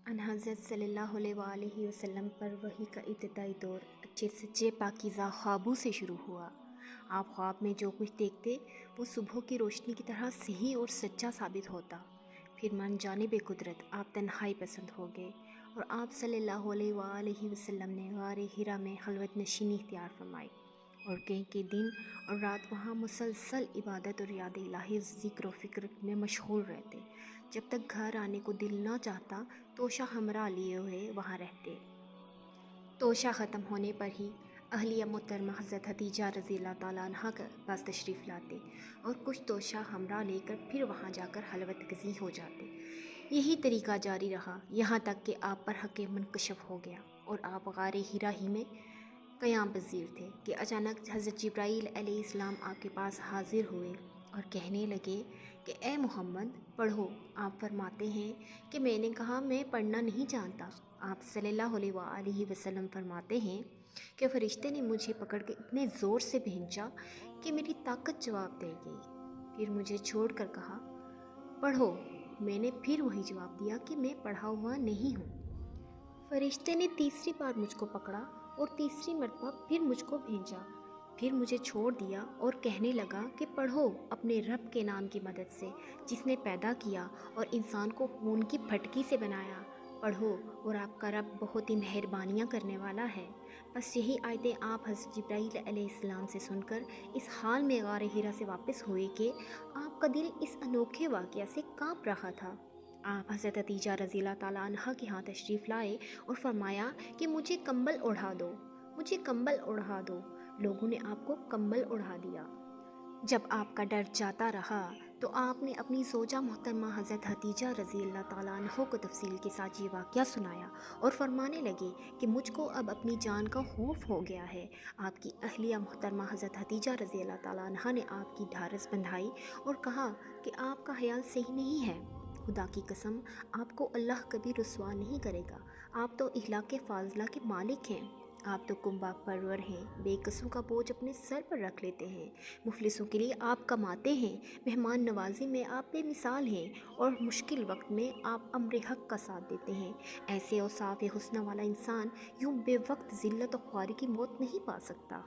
ان حضرت صلی اللہ علیہ وسلم پر وحی کا ابتدائی دور اچھے سچے پاکیزہ خوابوں سے شروع ہوا۔ آپ خواب میں جو کچھ دیکھتے وہ صبح کی روشنی کی طرح صحیح اور سچا ثابت ہوتا۔ پھر من جانب قدرت آپ تنہائی پسند ہو گئے اور آپ صلی اللہ علیہ وسلم نے غار حرا میں خلوت نشینی اختیار فرمائی اور کہیں کہ دن اور رات وہاں مسلسل عبادت اور یاد الہی ذکر و فکر میں مشغول رہتے۔ جب تک گھر آنے کو دل نہ چاہتا توشہ ہمراہ لیے ہوئے وہاں رہتے۔ توشہ ختم ہونے پر ہی اہلیہ محترمہ حضرت حتیجہ رضی اللہ تعالیٰ عنہ کے پاس تشریف لاتے اور کچھ توشہ ہمراہ لے کر پھر وہاں جا کر خلوت گزیں ہو جاتے۔ یہی طریقہ جاری رہا یہاں تک کہ آپ پر حق منکشف ہو گیا اور آپ غار حرا ہی میں قیام پذیر تھے کہ اچانک حضرت جبرائیل علیہ السلام آپ کے پاس حاضر ہوئے اور کہنے لگے کہ اے محمد پڑھو۔ آپ فرماتے ہیں کہ میں نے کہا میں پڑھنا نہیں جانتا۔ آپ صلی اللہ علیہ وسلم فرماتے ہیں کہ فرشتے نے مجھے پکڑ کے اتنے زور سے بھینچا کہ میری طاقت جواب دے گئی، پھر مجھے چھوڑ کر کہا پڑھو۔ میں نے پھر وہی جواب دیا کہ میں پڑھا ہوا نہیں ہوں۔ فرشتے نے تیسری بار مجھ کو پکڑا اور تیسری مرتبہ پھر مجھ کو بھیجا، پھر مجھے چھوڑ دیا اور کہنے لگا کہ پڑھو اپنے رب کے نام کی مدد سے جس نے پیدا کیا اور انسان کو خون کی پھٹکی سے بنایا، پڑھو اور آپ کا رب بہت ہی مہربانیاں کرنے والا ہے۔ بس یہی آیتیں آپ حضرت جبرائیل علیہ السلام سے سن کر اس حال میں غار حرا سے واپس ہوئے کہ آپ کا دل اس انوکھے واقعہ سے کانپ رہا تھا۔ آپ حضرت حتیجہ رضی اللہ تعالیٰ عنہ کے ہاں تشریف لائے اور فرمایا کہ مجھے کمبل اوڑھا دو، مجھے کمبل اوڑھا دو۔ لوگوں نے آپ کو کمبل اوڑھا دیا۔ جب آپ کا ڈر جاتا رہا تو آپ نے اپنی زوجہ محترمہ حضرت حتیجہ رضی اللہ تعالیٰ عنہ کو تفصیل کے ساتھ یہ واقعہ سنایا اور فرمانے لگے کہ مجھ کو اب اپنی جان کا خوف ہو گیا ہے۔ آپ کی اہلیہ محترمہ حضرت حتیجہ رضی اللہ تعالیٰ عنہ نے آپ کی ڈھارس بندھائی اور کہا کہ آپ کا خیال صحیح نہیں ہے، خدا کی قسم آپ کو اللہ کبھی رسوا نہیں کرے گا۔ آپ تو اخلاق فاضلہ کے مالک ہیں، آپ تو کنبہ پرور ہیں، بے قصوں کا بوجھ اپنے سر پر رکھ لیتے ہیں، مفلسوں کے لیے آپ کماتے ہیں، مہمان نوازی میں آپ بے مثال ہیں اور مشکل وقت میں آپ امر حق کا ساتھ دیتے ہیں۔ ایسے اوصاف حسنہ والا انسان یوں بے وقت ذلت و خواری کی موت نہیں پا سکتا۔